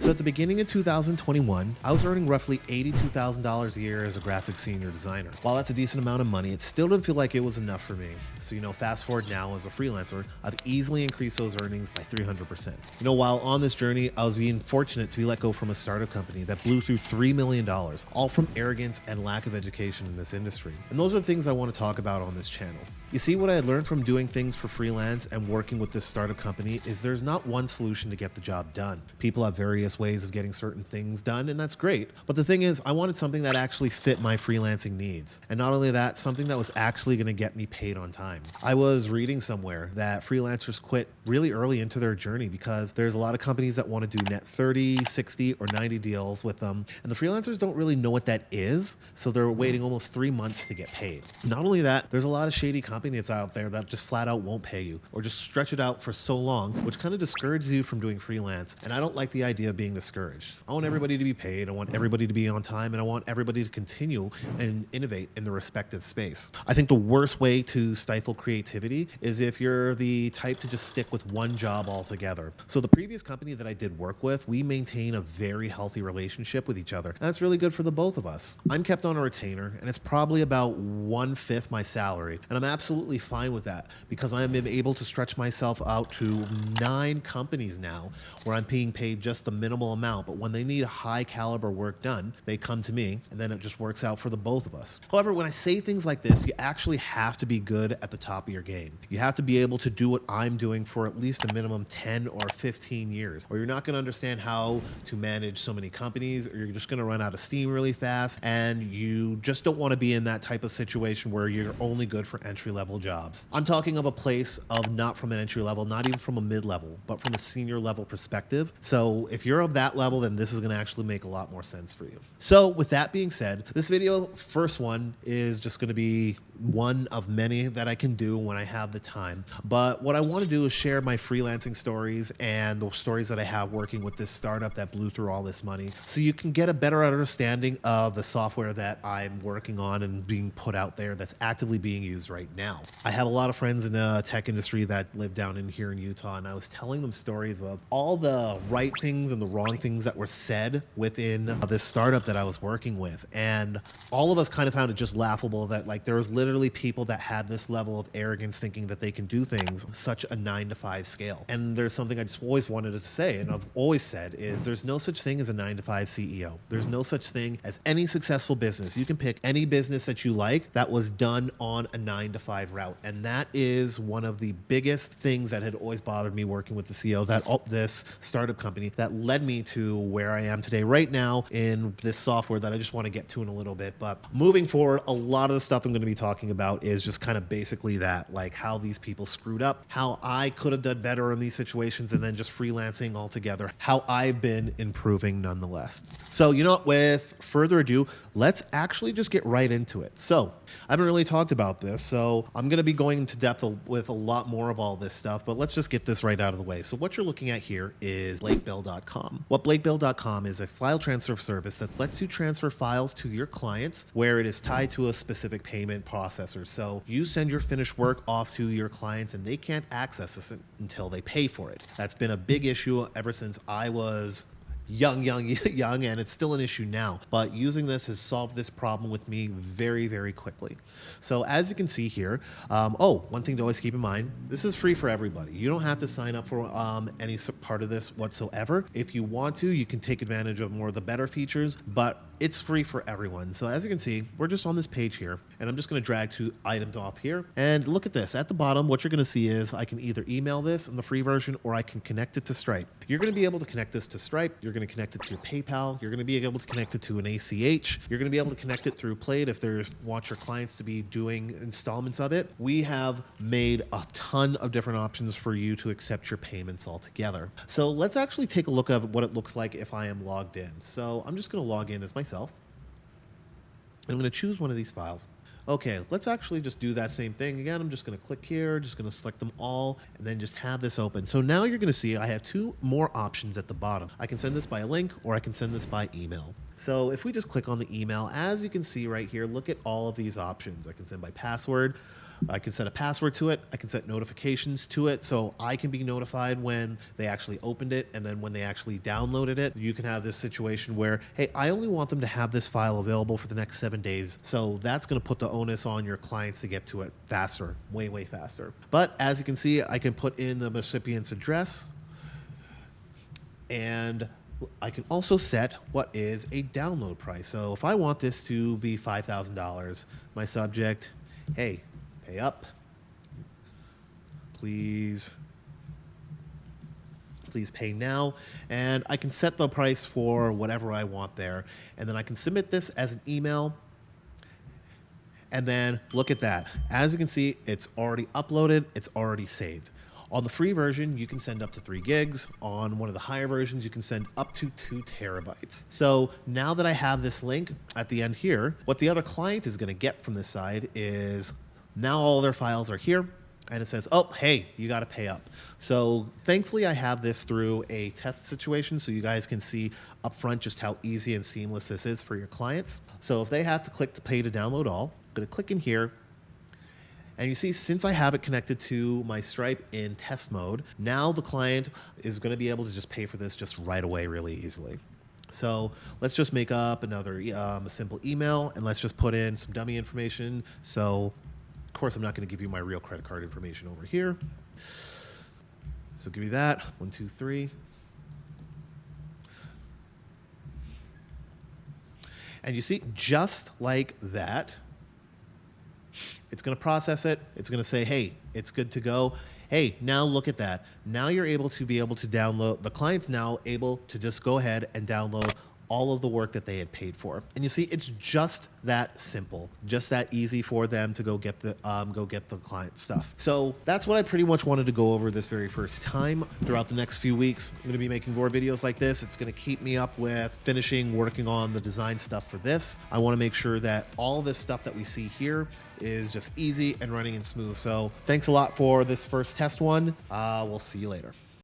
So at the beginning of 2021, I was earning roughly $82,000 a year as a graphic senior designer. While that's a decent amount of money, it still didn't feel like it was enough for me. So, fast forward now as a freelancer, I've easily increased those earnings by 300%. While on this journey, I was being fortunate to be let go from a startup company that blew through $3 million, all from arrogance and lack of education in this industry. And those are the things I want to talk about on this channel. You see, what I learned from doing things for freelance and working with this startup company is there's not one solution to get the job done. People have various ways of getting certain things done, and that's great. But the thing is, I wanted something that actually fit my freelancing needs. And not only that, something that was actually going to get me paid on time. I was reading somewhere that freelancers quit really early into their journey because there's a lot of companies that want to do net 30, 60, or 90 deals with them. And the freelancers don't really know what that is, so they're waiting almost 3 months to get paid. Not only that, there's a lot of shady companies out there that just flat out won't pay you or just stretch it out for so long, which kind of discourages you from doing freelance. And I don't like the idea of being discouraged. I want everybody to be paid. I want everybody to be on time, and I want everybody to continue and innovate in the respective space. I think the worst way to stifle creativity is if you're the type to just stick with one job altogether. So the previous company that I did work with, we maintain a very healthy relationship with each other. And that's really good for the both of us. I'm kept on a retainer, and it's probably about 1/5 my salary. And I'm absolutely fine with that because I am able to stretch myself out to 9 companies now where I'm being paid just the minimal amount. But when they need high caliber work done, they come to me, and then it just works out for the both of us. However, when I say things like this, you actually have to be good at the top of your game. You have to be able to do what I'm doing for at least a minimum 10 or 15 years, or you're not going to understand how to manage so many companies, or you're just going to run out of steam really fast, and you just don't want to be in that type of situation where you're only good for entry-level jobs. I'm talking of a place of not from an entry level, not even from a mid-level, but from a senior level perspective. So if you're of that level, then this is going to actually make a lot more sense for you. So with that being said, this video, first one, is just going to be one of many that I can do when I have the time. But what I want to do is share my freelancing stories and the stories that I have working with this startup that blew through all this money, so you can get a better understanding of the software that I'm working on and being put out there that's actively being used right now. I have a lot of friends in the tech industry that live down in here in Utah, and I was telling them stories of all the right things and the wrong things that were said within this startup that I was working with. And all of us kind of found it just laughable that there was literally people that had this level of arrogance thinking that they can do things such a 9-to-5 scale. And there's something I just always wanted to say, and I've always said, is there's no such thing as a 9-to-5 CEO. There's no such thing as any successful business. You can pick any business that you like that was done on a 9-to-5 route. And that is one of the biggest things that had always bothered me working with the CEO, this startup company that led me to where I am today right now in this software that I just want to get to in a little bit. But moving forward, a lot of the stuff I'm going to be talking about is just kind of basically that, like how these people screwed up, how I could have done better in these situations, and then just freelancing altogether, how I've been improving nonetheless. So, with further ado, let's actually just get right into it. So I haven't really talked about this, so I'm going to be going into depth with a lot more of all this stuff, but let's just get this right out of the way. So what you're looking at here is Blakebill.com. What Blakebill.com is a file transfer service that lets you transfer files to your clients where it is tied to a specific payment processor. So you send your finished work off to your clients, and they can't access it until they pay for it. That's been a big issue ever since I was young, and it's still an issue now. But using this has solved this problem with me very, very quickly. So as you can see here, one thing to always keep in mind, this is free for everybody. You don't have to sign up for any part of this whatsoever. If you want to, you can take advantage of more of the better features, but it's free for everyone. So as you can see, we're just on this page here, and I'm just going to drag 2 items off here. And look at this. At the bottom, what you're going to see is I can either email this in the free version, or I can connect it to Stripe. You're going to be able to connect this to Stripe. You're going to connect it to your PayPal. You're going to be able to connect it to an ACH. You're going to be able to connect it through Plate if you want your clients to be doing installments of it. We have made a ton of different options for you to accept your payments altogether. So let's actually take a look at what it looks like if I am logged in. So I'm just going to log in as myself. I'm going to choose one of these files. Okay, let's actually just do that same thing again. I'm just going to click here, just going to select them all, and then just have this open. So now you're going to see I have 2 more options at the bottom. I can send this by a link, or I can send this by email. So if we just click on the email, as you can see right here, look at all of these options. I can send by password. I can set a password to it. I can set notifications to it, so I can be notified when they actually opened it, and then when they actually downloaded it. You can have this situation where, hey, I only want them to have this file available for the next 7 days. So that's going to put the onus on your clients to get to it faster, way, way faster. But as you can see, I can put in the recipient's address, and I can also set what is a download price. So if I want this to be $5,000, my subject, hey, pay up, please pay now. And I can set the price for whatever I want there. And then I can submit this as an email. And then look at that. As you can see, it's already uploaded, it's already saved. On the free version, you can send up to 3 gigs. On one of the higher versions, you can send up to 2 terabytes. So now that I have this link at the end here, what the other client is going to get from this side is now all their files are here, and it says, oh, hey, you got to pay up. So thankfully, I have this through a test situation, so you guys can see up front just how easy and seamless this is for your clients. So if they have to click to pay to download all, I'm going to click in here. And you see, since I have it connected to my Stripe in test mode, now the client is going to be able to just pay for this just right away really easily. So let's just make up another a simple email, and let's just put in some dummy information. So of course, I'm not going to give you my real credit card information over here. So give me that, 1, 2, 3. And you see, just like that, it's going to process it. It's going to say, hey, it's good to go. Hey, now look at that. Now you're able to download. The client's now able to just go ahead and download all of the work that they had paid for. And you see, it's just that simple, just that easy for them to go get the client stuff. So that's what I pretty much wanted to go over this very first time. Throughout the next few weeks, I'm going to be making more videos like this. It's going to keep me up with working on the design stuff for this. I want to make sure that all this stuff that we see here is just easy and running and smooth. So thanks a lot for this first test one. We'll see you later.